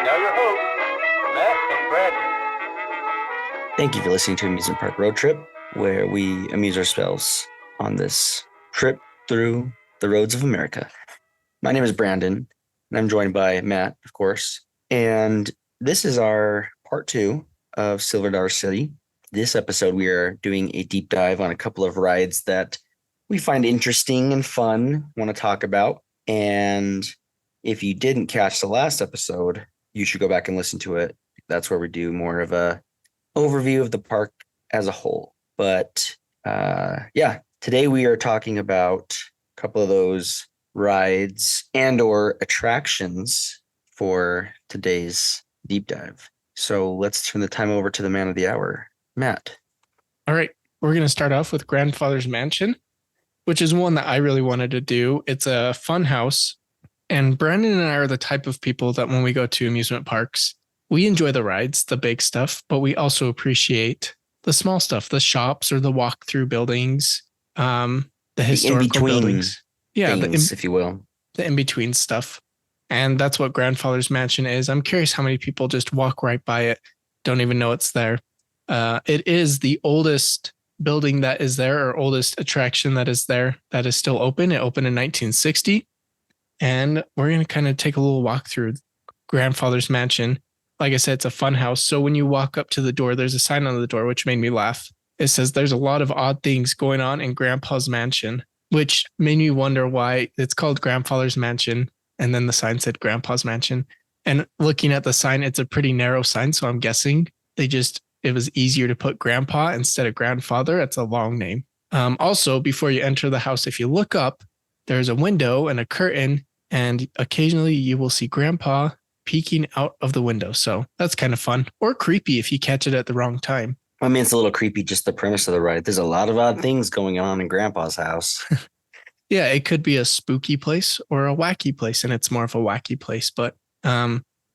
Now your hosts, Matt and Brandon. Thank you for listening to Amusement Park Road Trip, where we amuse ourselves on this trip through the roads of America. My name is Brandon, and I'm joined by Matt, of course. And this is our part 2 of Silver Dollar City. This episode, we are doing a deep dive on a couple of rides that we find interesting and fun, want to talk about. And if you didn't catch the last episode, you should go back and listen to it. That's where we do more of a overview of the park as a whole. But today we are talking about a couple of those rides and or attractions for today's deep dive. So let's turn the time over to the man of the hour, Matt. All right, we're going to start off with Grandfather's Mansion, which is one that I really wanted to do. It's a fun house, and Brandon and I are the type of people that when we go to amusement parks, we enjoy the rides, the big stuff, but we also appreciate the small stuff, the shops or the walk-through buildings, the historical buildings. Yeah, things, if you will. The in-between stuff. And that's what Grandfather's Mansion is. I'm curious how many people just walk right by it, don't even know it's there. It is the oldest building that is there, or oldest attraction that is there, that is still open. It opened in 1960. And we're going to kind of take a little walk through Grandfather's Mansion. Like I said, it's a fun house. So when you walk up to the door, there's a sign on the door, which made me laugh. It says there's a lot of odd things going on in Grandpa's mansion, which made me wonder why it's called Grandfather's Mansion. And then the sign said Grandpa's Mansion. And looking at the sign, it's a pretty narrow sign. So I'm guessing it was easier to put Grandpa instead of Grandfather. It's a long name. Also, before you enter the house, if you look up, there's a window and a curtain, and occasionally you will see Grandpa peeking out of the window. So that's kind of fun, or creepy if you catch it at the wrong time. I mean, it's a little creepy, just the premise of the ride. There's a lot of odd things going on in Grandpa's house. Yeah, it could be a spooky place or a wacky place, and it's more of a wacky place, but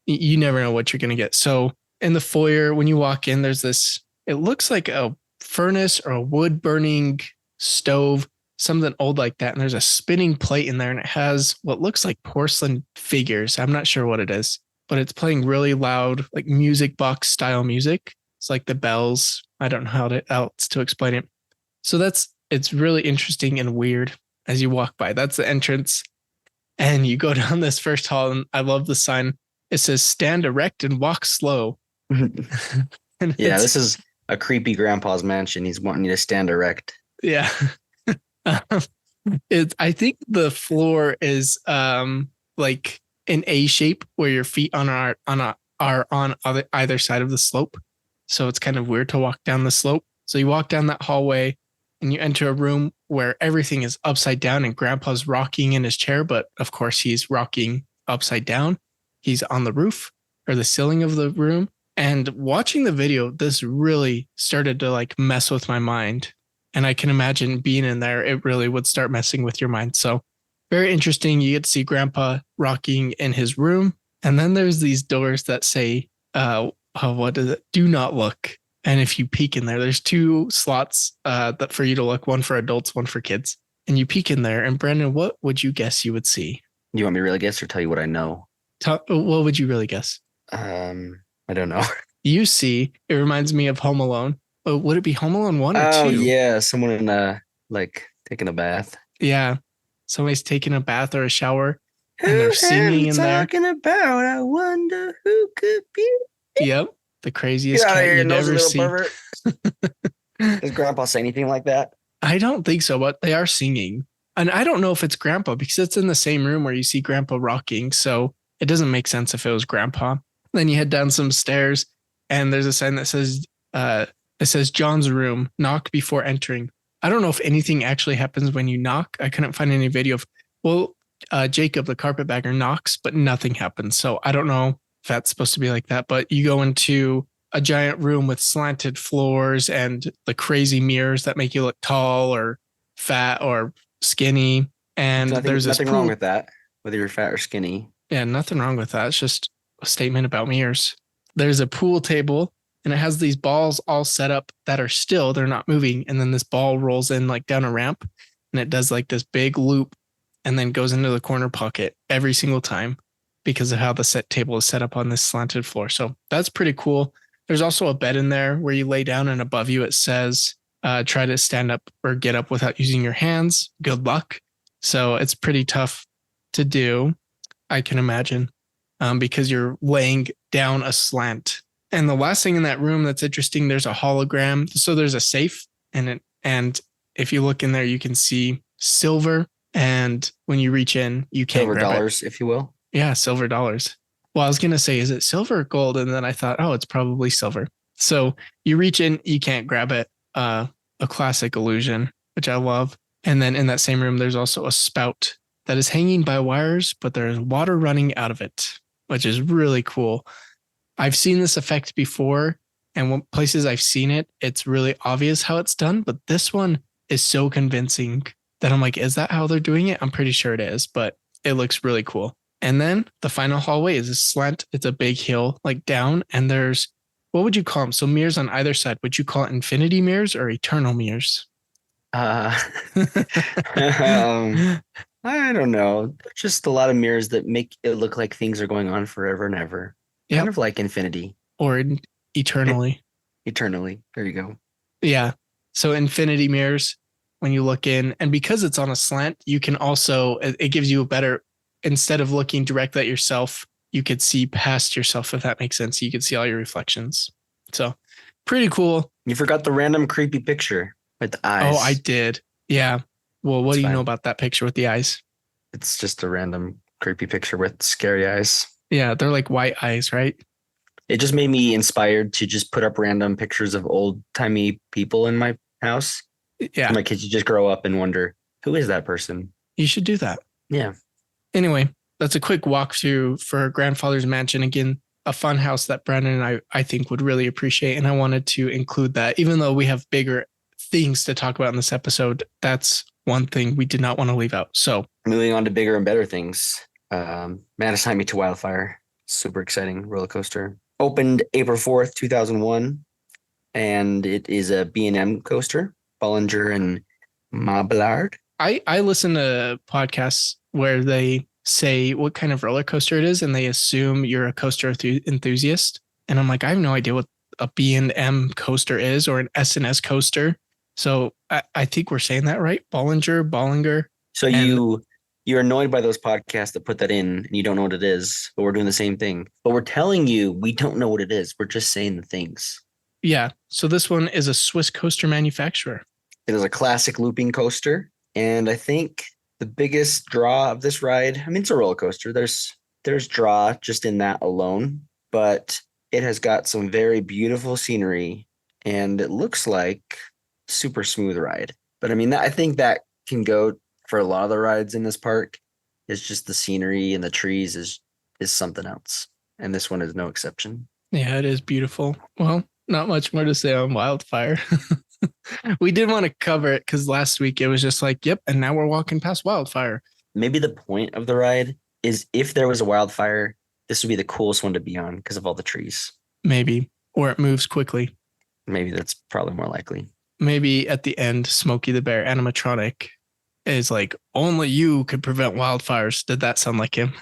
you never know what you're going to get. So in the foyer, when you walk in, there's this, it looks like a furnace or a wood burning stove, something old like that. And there's a spinning plate in there, and it has what looks like porcelain figures. I'm not sure what it is, but it's playing really loud, like music box style music. It's like the bells. I don't know how else to explain it. So it's really interesting and weird as you walk by. That's the entrance. And you go down this first hall, and I love the sign. It says stand erect and walk slow. Yeah, this is a creepy Grandpa's mansion. He's wanting you to stand erect. Yeah. I think the floor is like an A shape where your feet are on either side of the slope. So it's kind of weird to walk down the slope. So you walk down that hallway and you enter a room where everything is upside down, and Grandpa's rocking in his chair, but of course he's rocking upside down. He's on the roof or the ceiling of the room. And watching the video, this really started to like mess with my mind. And I can imagine being in there, it really would start messing with your mind. So very interesting. You get to see Grandpa rocking in his room. And then there's these doors that say, what is it? Do not look. And if you peek in there, there's 2 slots that for you to look, one for adults, one for kids. And you peek in there. And Brandon, what would you guess you would see? You want me to really guess or tell you what I know? What would you really guess? I don't know. You see, it reminds me of Home Alone. Oh, would it be Home Alone 1 or 2? Oh, yeah. Someone in taking a bath. Yeah. Somebody's taking a bath or a shower, and they're singing in there. Talking about, I wonder who could be. Yep. The craziest cat you'd ever see. Does Grandpa say anything like that? I don't think so, but they are singing. And I don't know if it's Grandpa, because it's in the same room where you see Grandpa rocking. So it doesn't make sense if it was Grandpa. Then you head down some stairs, and there's a sign that says John's room, knock before entering. I don't know if anything actually happens when you knock. I couldn't find any video of, Jacob, the carpetbagger, knocks, but nothing happens. So I don't know if that's supposed to be like that, but you go into a giant room with slanted floors and the crazy mirrors that make you look tall or fat or skinny. And there's nothing wrong with that, whether you're fat or skinny. Yeah, nothing wrong with that. It's just a statement about mirrors. There's a pool table, and it has these balls all set up that are still, they're not moving. And then this ball rolls in like down a ramp, and it does like this big loop and then goes into the corner pocket every single time. because of how the set table is set up on this slanted floor. So that's pretty cool. There's also a bed in there where you lay down, and above you it says, try to stand up or get up without using your hands. Good luck. So it's pretty tough to do, I can imagine, because you're laying down a slant. And the last thing in that room that's interesting, there's a hologram. So there's a safe, and if you look in there, you can see silver. And when you reach in, you can't Silver grab dollars, if you will. Yeah, silver dollars. Well, I was going to say, is it silver or gold? And then I thought, oh, it's probably silver. So you reach in, you can't grab it. A classic illusion, which I love. And then in that same room, there's also a spout that is hanging by wires, but there's water running out of it, which is really cool. I've seen this effect before, and places I've seen it, it's really obvious how it's done. But this one is so convincing that I'm like, is that how they're doing it? I'm pretty sure it is, but it looks really cool. And then the final hallway is a slant. It's a big hill, like down, and there's, what would you call them? So mirrors on either side. Would you call it infinity mirrors or eternal mirrors? I don't know. Just a lot of mirrors that make it look like things are going on forever and ever. Yep. Kind of like infinity. Or eternally. Eternally. There you go. Yeah. So infinity mirrors, when you look in, and because it's on a slant, you can also, it gives you a better, instead of looking directly at yourself, you could see past yourself, if that makes sense. You could see all your reflections. So pretty cool. You forgot the random creepy picture with the eyes. Oh, I did. Yeah. Well, what do you know about that picture with the eyes? It's just a random creepy picture with scary eyes. Yeah, they're like white eyes, right? It just made me inspired to just put up random pictures of old-timey people in my house. Yeah. My kids just grow up and wonder, who is that person? You should do that. Yeah. Anyway, that's a quick walkthrough for Grandfather's Mansion. Again, a fun house that Brandon and I think would really appreciate. And I wanted to include that, even though we have bigger things to talk about in this episode. That's one thing we did not want to leave out. So moving on to bigger and better things. Madison Highway to Wildfire. Super exciting roller coaster. Opened April 4th, 2001. And it is a B&M coaster. Bollinger and Mablard. I listen to podcasts where they say what kind of roller coaster it is, and they assume you're a coaster enthusiast. And I'm like, I have no idea what a B&M coaster is or an S&S coaster. So I think we're saying that right. Bollinger. So you're annoyed by those podcasts that put that in and you don't know what it is, but we're doing the same thing. But we're telling you we don't know what it is. We're just saying the things. Yeah. So this one is a Swiss coaster manufacturer. It is a classic looping coaster. And I think the biggest draw of this ride, I mean, it's a roller coaster. There's draw just in that alone, but it has got some very beautiful scenery and it looks like super smooth ride. But I mean, I think that can go for a lot of the rides in this park. It's just the scenery and the trees is something else. And this one is no exception. Yeah, it is beautiful. Well, not much more to say on Wildfire. We did want to cover it because last week it was just like, yep, and now we're walking past Wildfire. Maybe the point of the ride is if there was a wildfire, this would be the coolest one to be on because of all the trees. Maybe. Or it moves quickly. Maybe that's probably more likely. Maybe at the end, Smokey the Bear animatronic is like, only you could prevent wildfires. Did that sound like him?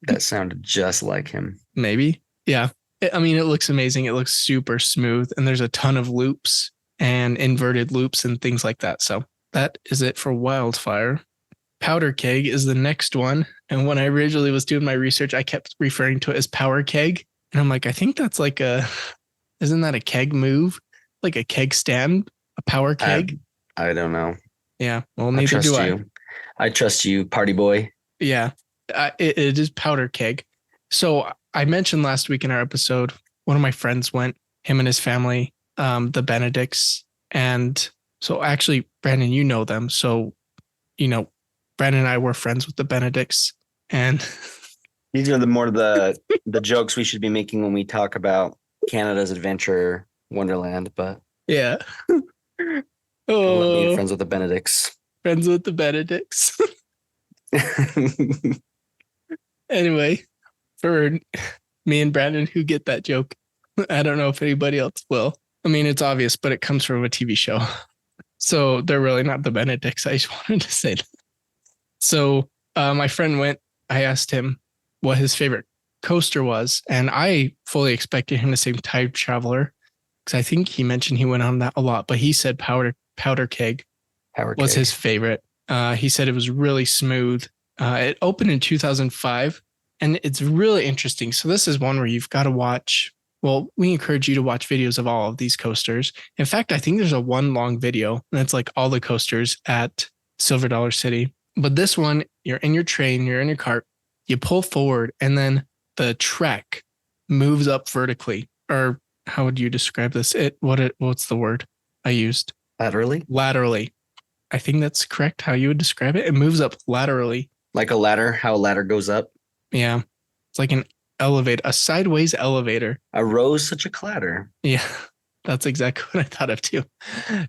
That sounded just like him. Maybe. Yeah. I mean, it looks amazing. It looks super smooth. And there's a ton of loops and inverted loops and things like that. So that is it for Wildfire. Powderkeg is the next one. And when I originally was doing my research, I kept referring to it as Powerkeg. And I'm like, I think that's like isn't that a keg move? Like a keg stand? A power keg? I don't know. Yeah. Well, neither do I. I trust you, party boy. Yeah. It is Powderkeg. So I mentioned last week in our episode, one of my friends went, him and his family, the Benedicts. And so actually, Brandon, you know them. So, Brandon and I were friends with the Benedicts. And these are the jokes we should be making when we talk about Canada's adventure wonderland. But yeah. Being friends with the Benedicts. Friends with the Benedicts. Anyway, for me and Brandon who get that joke, I don't know if anybody else will. I mean, it's obvious, but it comes from a TV show. So they're really not the Benedicts. I just wanted to say that. So my friend went, I asked him, what his favorite coaster was. And I fully expected him to say Time Traveler because I think he mentioned he went on that a lot, but he said Powderkeg was his favorite. He said it was really smooth. It opened in 2005 and it's really interesting. So this is one where you've got to watch. Well, we encourage you to watch videos of all of these coasters. In fact, I think there's a one long video and it's like all the coasters at Silver Dollar City. But this one, you're in your train, you're in your cart, you pull forward and then the track moves up vertically. Or how would you describe this? What's the word I used? Laterally. I think that's correct how you would describe it. It moves up laterally. Like a ladder, how a ladder goes up. Yeah. It's like an elevator, a sideways elevator. A rose, such a clatter. Yeah, that's exactly what I thought of too.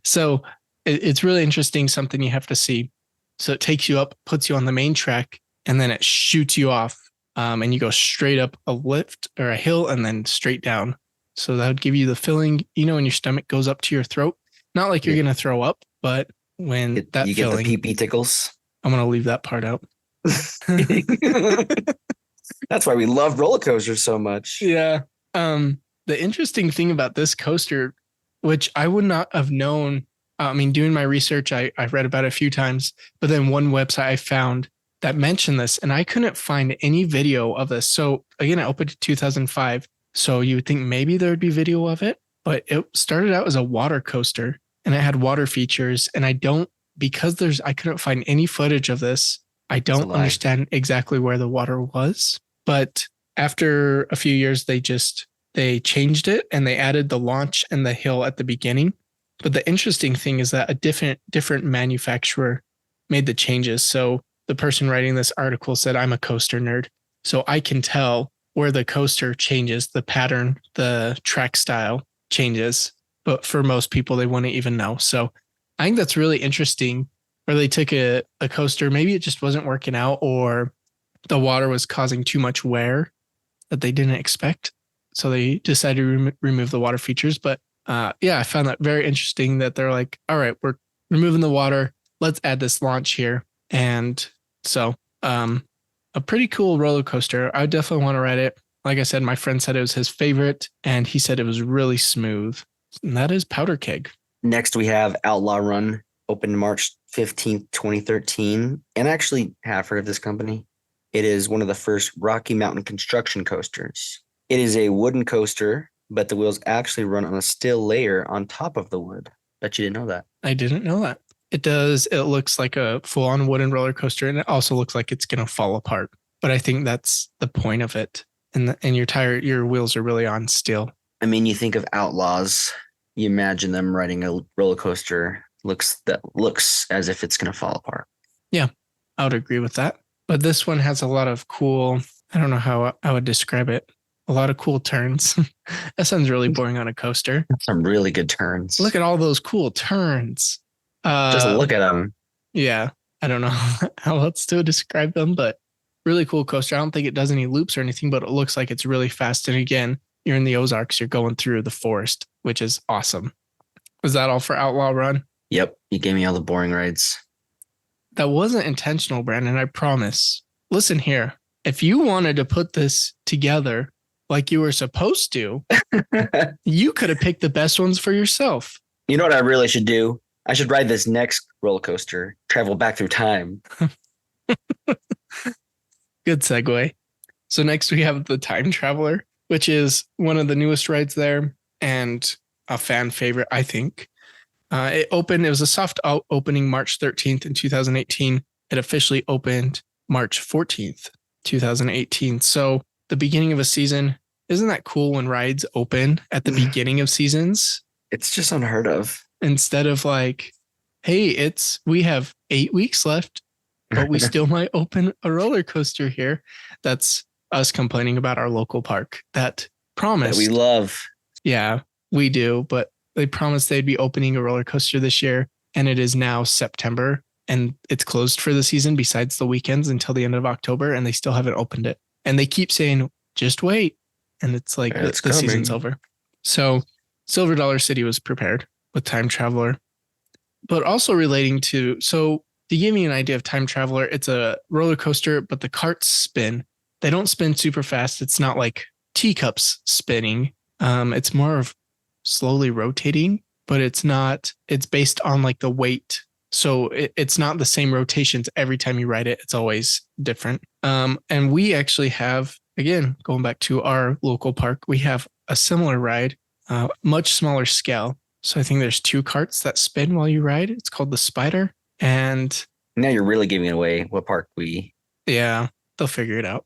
So it's really interesting, something you have to see. So it takes you up, puts you on the main track, and then it shoots you off. And you go straight up a lift or a hill and then straight down. So that would give you the feeling, when your stomach goes up to your throat. Not like you're going to throw up, but when you get the pee-pee tickles. I'm going to leave that part out. That's why we love roller coasters so much. Yeah. The interesting thing about this coaster, which I would not have known, doing my research, I've read about it a few times, but then one website I found that mentioned this and I couldn't find any video of this. So again, it opened in 2005. So you would think maybe there would be video of it, but it started out as a water coaster and it had water features. And I couldn't find any footage of this. I don't understand exactly where the water was, but after a few years, they changed it and they added the launch and the hill at the beginning. But the interesting thing is that a different manufacturer made the changes. So the person writing this article said, I'm a coaster nerd, so I can tell where the coaster changes, the pattern, the track style changes. But for most people, they wouldn't even know. So I think that's really interesting where they took a coaster. Maybe it just wasn't working out or the water was causing too much wear that they didn't expect. So they decided to remove the water features. But I found that very interesting that they're like, all right, we're removing the water. Let's add this launch here. And so a pretty cool roller coaster. I would definitely want to ride it. Like I said, my friend said it was his favorite and he said it was really smooth. And that is Powderkeg. Next, we have Outlaw Run, opened March 15th, 2013. And I actually have heard of this company. It is one of the first Rocky Mountain construction coasters. It is a wooden coaster, but the wheels actually run on a steel layer on top of the wood. Bet you didn't know that. I didn't know that. It does. It looks like a full-on wooden roller coaster, and it also looks like it's going to fall apart. But I think that's the point of it. And your wheels are really on steel. I mean, you think of Outlaws, you imagine them riding a roller coaster that looks as if it's going to fall apart. Yeah, I would agree with that. But this one has a lot of cool, I don't know how I would describe it. A lot of cool turns. That sounds really boring on a coaster. Some really good turns. Look at all those cool turns. Just look at them. Yeah. I don't know how else to describe them, but really cool coaster. I don't think it does any loops or anything, but it looks like it's really fast. And again, you're in the Ozarks, you're going through the forest, which is awesome. Was that all for Outlaw Run? Yep. You gave me all the boring rides. That wasn't intentional, Brandon. I promise. Listen here. If you wanted to put this together like you were supposed to, you could have picked the best ones for yourself. You know what I really should do? I should ride this next roller coaster, travel back through time. Good segue. So next we have the Time Traveler, which is one of the newest rides there and a fan favorite, I think. It was a soft opening March 13th in 2018. It officially opened March 14th, 2018. So the beginning of a season, isn't that cool when rides open at the beginning of seasons? It's just unheard of. Instead of like, hey, we have 8 weeks left, but we still might open a roller coaster here. That's us complaining about our local park that promised. That we love. Yeah, we do. But they promised they'd be opening a roller coaster this year. And it is now September and it's closed for the season besides the weekends until the end of October. And they still haven't opened it. And they keep saying, just wait. And it's like the season's over. So Silver Dollar City was prepared with Time Traveler, but also relating to, so to give you an idea of Time Traveler, it's a roller coaster, but the carts spin they don't spin super fast. It's not like teacups spinning. It's more of slowly rotating, but it's based on like the weight. So it's not the same rotations every time you ride it. It's always different. And we actually have, again, going back to our local park, we have a similar ride, much smaller scale. So I think there's 2 carts that spin while you ride. It's called the Spider. And now you're really giving away what park we. Yeah, they'll figure it out.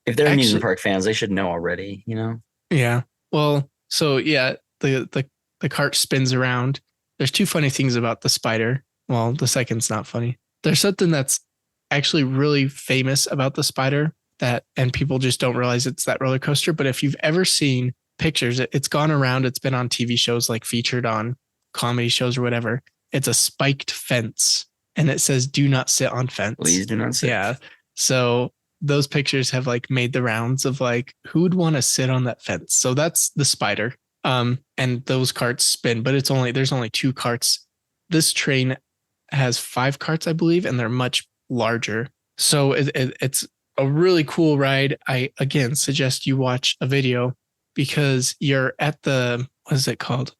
If they're amusement park fans, they should know already, you know? Yeah. Well, so yeah, the cart spins around. There's 2 funny things about the Spider. Well, the second's not funny. There's something that's actually really famous about the Spider and people just don't realize it's that roller coaster. But if you've ever seen pictures, it's gone around. It's been on TV shows, like featured on comedy shows or whatever. It's a spiked fence and it says, "Do not sit on fence." Please do not sit. Yeah. So those pictures have like made the rounds of like, who would want to sit on that fence? So that's the Spider. And those carts spin, but there's only 2 carts. This train has 5 carts, I believe, and they're much larger. So it's a really cool ride. I, again, suggest you watch a video because you're at what is it called?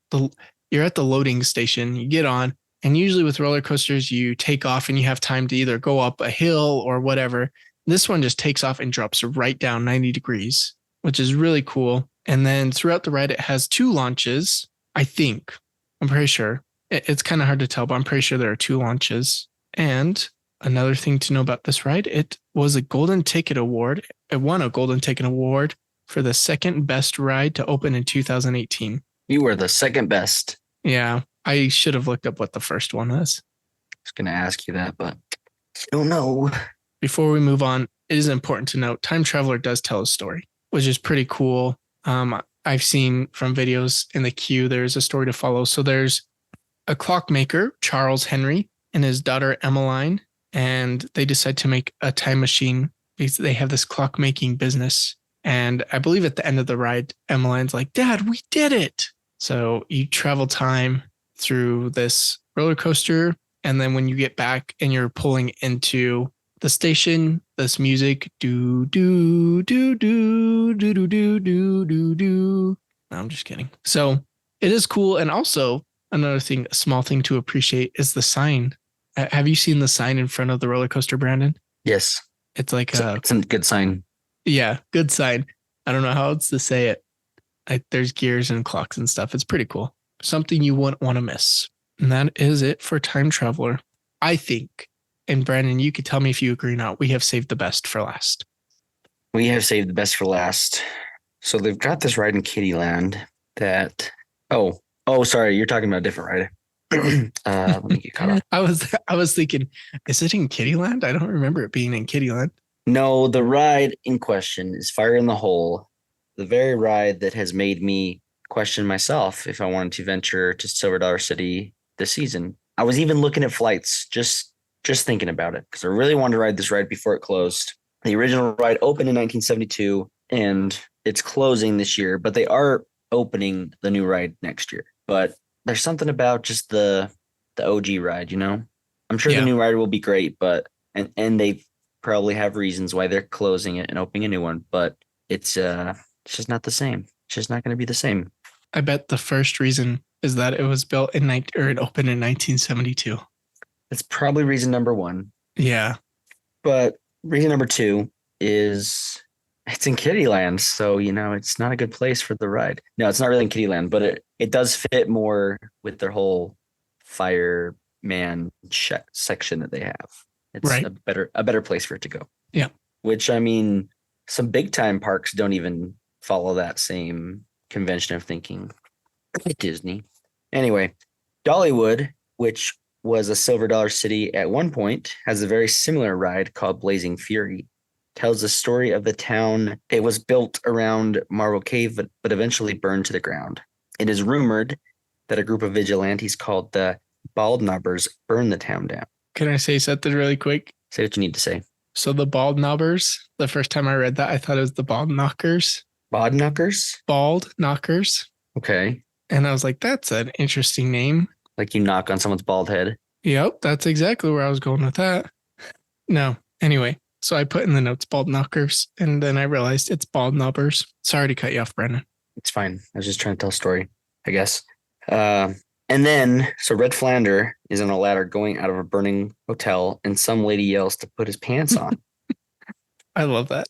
You're at the loading station. You get on, and usually with roller coasters, you take off and you have time to either go up a hill or whatever. This one just takes off and drops right down 90 degrees, which is really cool. And then throughout the ride, it has 2 launches, I think. I'm pretty sure. It's kind of hard to tell, but I'm pretty sure there are 2 launches. And another thing to know about this ride, it was a Golden Ticket Award. It won a Golden Ticket Award for the second best ride to open in 2018. You were the second best. Yeah, I should have looked up what the first one was. I was going to ask you that, but I don't know. Before we move on, it is important to note Time Traveler does tell a story, which is pretty cool. I've seen from videos in the queue, there's a story to follow. So there's a clockmaker, Charles Henry, and his daughter, Emmeline, and they decide to make a time machine because they have this clockmaking business. And I believe at the end of the ride, Emmeline's like, "Dad, we did it." So you travel time through this roller coaster. And then when you get back and you're pulling into the station, this music, do, do, do, do, do, do, do, do, do, do. No, I'm just kidding. So it is cool. And also another thing, a small thing to appreciate is the sign. Have you seen the sign in front of the roller coaster, Brandon? Yes. It's like it's a good sign. Yeah, good sign. I don't know how else to say it. There's gears and clocks and stuff. It's pretty cool. Something you wouldn't want to miss. And that is it for Time Traveler. I think, and Brandon, you could tell me if you agree or not, we have saved the best for last. We have saved the best for last. So they've got this ride in Kittyland that, sorry, you're talking about a different ride. Let me get caught up. I was thinking, is it in Kittyland? I don't remember it being in Kittyland. No, the ride in question is Fire in the Hole, the very ride that has made me question myself if I wanted to venture to Silver Dollar City this season. I was even looking at flights, just thinking about it, because I really wanted to ride this ride before it closed. The original ride opened in 1972, and it's closing this year, but they are opening the new ride next year. But there's something about just the OG ride, you know? I'm sure the new ride will be great, but and they probably have reasons why they're closing it and opening a new one, but it's just not the same. It's just not going to be the same. I bet the first reason is that it was built it opened in 1972. That's probably reason number one. Yeah. But reason number two is it's in Kittyland, so it's not a good place for the ride. No, it's not really in Kittyland, but it does fit more with their whole fireman section that they have. It's right. a better place for it to go. Yeah. Which, I mean, some big time parks don't even follow that same convention of thinking. Like Disney. Anyway, Dollywood, which was a Silver Dollar City at one point, has a very similar ride called Blazing Fury. Tells the story of the town. It was built around Marble Cave, but eventually burned to the ground. It is rumored that a group of vigilantes called the Bald Knobbers burned the town down. Can I say something really quick? Say what you need to say. So the Bald Knobbers, the first time I read that, I thought it was the Bald Knockers. Bald Knockers? Bald Knockers. Okay. And I was like, that's an interesting name. Like you knock on someone's bald head? Yep, that's exactly where I was going with that. No, anyway. So I put in the notes bald knockers, and then I realized it's bald knobbers. Sorry to cut you off, Brendan. It's fine. I was just trying to tell a story, I guess. And then, so Red Flander is on a ladder going out of a burning hotel, and some lady yells to put his pants on. I love that.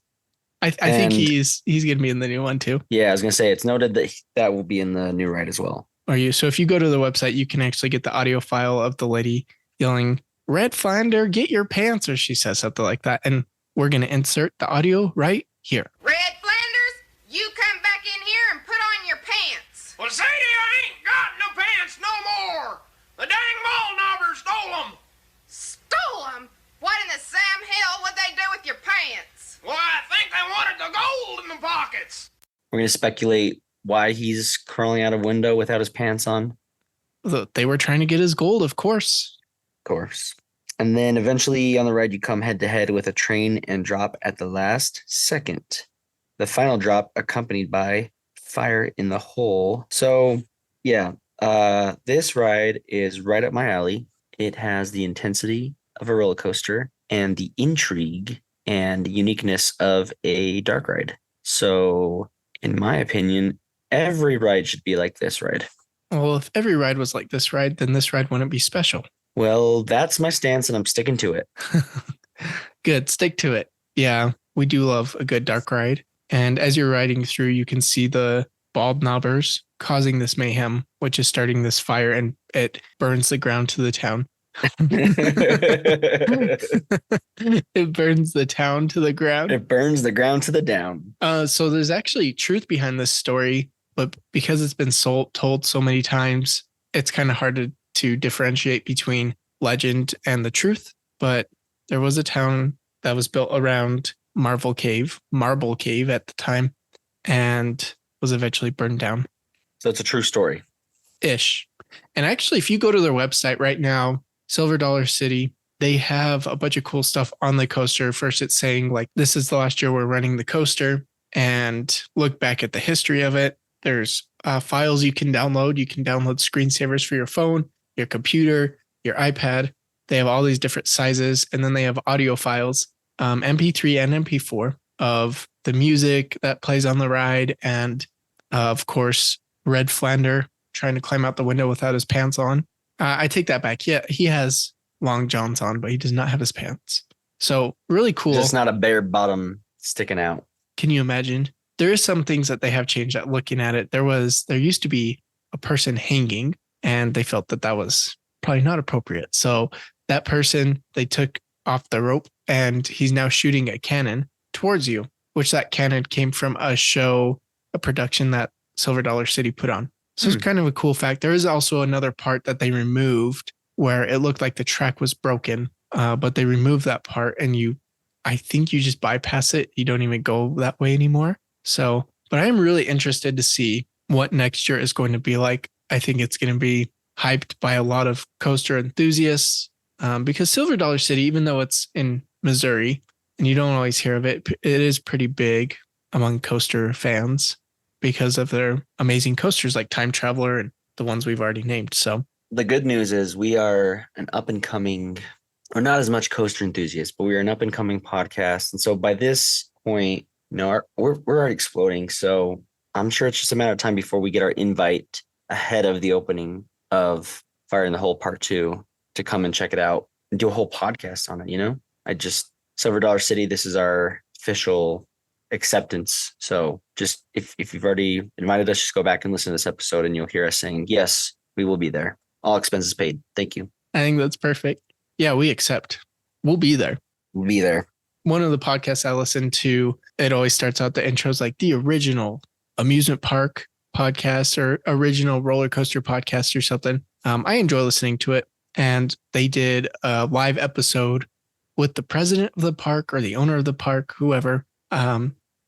I think he's going to be in the new one too. Yeah, I was going to say, it's noted that that will be in the new ride as well. So if you go to the website, you can actually get the audio file of the lady yelling, Red Flander, get your pants, or she says something like that. And we're going to insert the audio right here. Red Flanders, you come back in here and put on your pants. Well, Sadie, I ain't got no pants no more. The dang ball knobber stole them. Stole them? What in the Sam Hill would they do with your pants? Well, I think they wanted the gold in the pockets. We're going to speculate why he's crawling out a window without his pants on. They were trying to get his gold, of course. Of course. And then eventually on the ride, you come head to head with a train and drop at the last second. The final drop accompanied by fire in the hole. So, yeah, this ride is right up my alley. It has the intensity of a roller coaster and the intrigue and uniqueness of a dark ride. So, in my opinion, every ride should be like this ride. Well, if every ride was like this ride, then this ride wouldn't be special. Well, that's my stance, and I'm sticking to it. Good. Stick to it. Yeah, we do love a good dark ride. And as you're riding through, you can see the bald knobbers causing this mayhem, which is starting this fire, and it burns the ground to the town. It burns the town to the ground. It burns the ground to the down. So there's actually truth behind this story, but because it's been told so many times, it's kind of hard to differentiate between legend and the truth. But there was a town that was built around Marble Cave at the time, and was eventually burned down. So it's a true story. Ish. And actually, if you go to their website right now, Silver Dollar City, they have a bunch of cool stuff on the coaster. First, it's saying like, this is the last year we're running the coaster, and look back at the history of it. There's files you can download. You can download screensavers for your phone, your computer, your iPad. They have all these different sizes, and then they have audio files, MP3 and MP4 of the music that plays on the ride, and of course, Red Flander trying to climb out the window without his pants on. I take that back. Yeah, he has long johns on, but he does not have his pants. So really cool. Just not a bare bottom sticking out. Can you imagine? There is some things that they have changed at looking at it. There used to be a person hanging, and they felt that was probably not appropriate. So that person, they took off the rope, and he's now shooting a cannon towards you, which that cannon came from a production that Silver Dollar City put on. So it's kind of a cool fact. There is also another part that they removed where it looked like the track was broken, but they removed that part, and I think you just bypass it. You don't even go that way anymore. So, but I am really interested to see what next year is going to be like. I think it's going to be hyped by a lot of coaster enthusiasts, because Silver Dollar City, even though it's in Missouri and you don't always hear of it, it is pretty big among coaster fans because of their amazing coasters like Time Traveler and the ones we've already named. So the good news is we are an up and coming, or not as much coaster enthusiasts, but we are an up and coming podcast. And so by this point, we're already exploding. So I'm sure it's just a matter of time before we get our invite ahead of the opening of Fire in the Hole Part 2 to come and check it out and do a whole podcast on it. Silver Dollar City, this is our official acceptance. So just if you've already invited us, just go back and listen to this episode, and you'll hear us saying, yes, we will be there. All expenses paid. Thank you. I think that's perfect. Yeah, we accept. We'll be there. We'll be there. One of the podcasts I listen to, it always starts out, the intros like the original amusement park podcast or original roller coaster podcast or something. I enjoy listening to it. And they did a live episode with the president of the park or the owner of the park, whoever,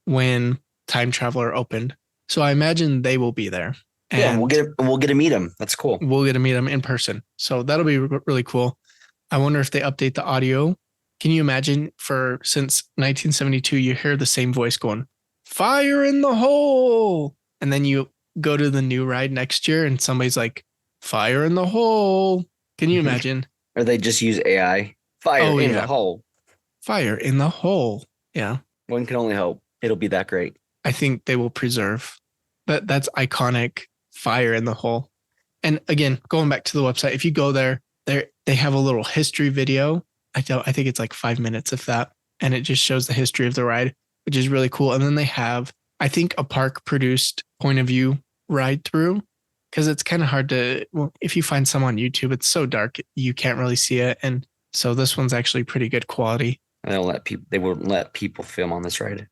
when Time Traveler opened. So I imagine they will be there. And yeah, we'll get to meet them. That's cool. We'll get to meet them in person. So that'll be really cool. I wonder if they update the audio. Can you imagine since 1972, you hear the same voice going, fire in the hole. And then you go to the new ride next year and somebody's like, fire in the hole. Can you imagine? Or they just use AI. Fire in the hole. Fire in the hole. Yeah. One can only hope it'll be that great. I think they will preserve that's iconic. Fire in the hole. And again, going back to the website, if you go there, they have a little history video. I think it's like 5 minutes if that. And it just shows the history of the ride, which is really cool. And then they have, I think, a park produced point of view ride through, because it's kind of hard to, well, if you find some on YouTube, it's so dark, you can't really see it. And so this one's actually pretty good quality. They won't let people film on this ride.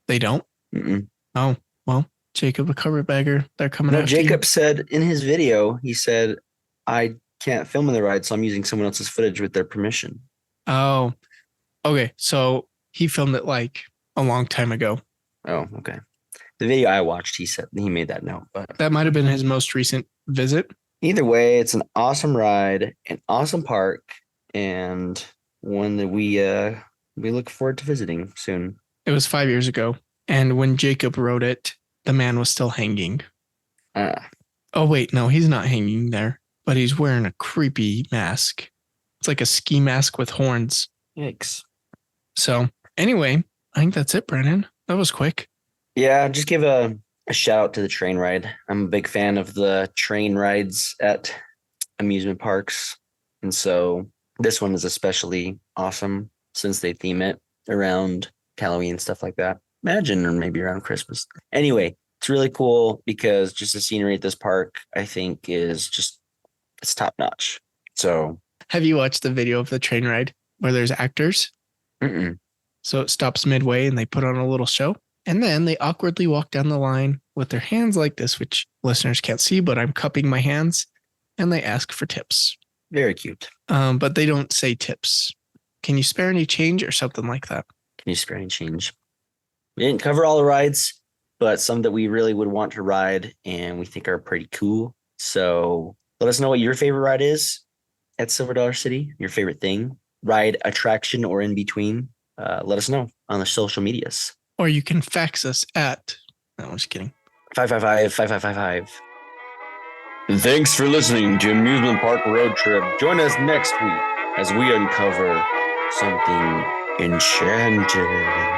They don't? Mm-mm. Oh, well, Jacob, a carpetbagger, they're coming No, after Jacob you. said in his video, he said, I can't film in the ride, so I'm using someone else's footage with their permission. Oh, okay. So he filmed it like a long time ago. Oh, okay. The video I watched, he said he made that note, but That might have been his most recent visit. either way, it's an awesome ride, an awesome park, and one that we look forward to visiting soon. It was 5 years ago. And when Jacob wrote it, the man was still hanging. Oh, wait, no, he's not hanging there, but he's wearing a creepy mask. It's like a ski mask with horns. Yikes. So anyway, I think that's it, Brennan. That was quick. Yeah, just give a shout out to the train ride. I'm a big fan of the train rides at amusement parks. And so this one is especially awesome since they theme it around Halloween and stuff like that. Imagine, or maybe around Christmas. Anyway, it's really cool because just the scenery at this park, I think, is just, it's top notch. So, Have you watched the video of the train ride where there's actors? mm-mm. So it stops midway and they put on a little show. And then they awkwardly walk down the line with their hands like this, which listeners can't see, but I'm cupping my hands, and they ask for tips. Very cute. But they don't say tips. Can you spare any change or something like that? Can you spare any change? We didn't cover all the rides, but some that we really would want to ride and we think are pretty cool. So let us know what your favorite ride is at Silver Dollar City, your favorite thing, ride, attraction, or in between. Let us know on the social medias. Or you can fax us at, no, I'm just kidding. 555-5555. Thanks for listening to Amusement Park Road Trip. Join us next week as we uncover something enchanted.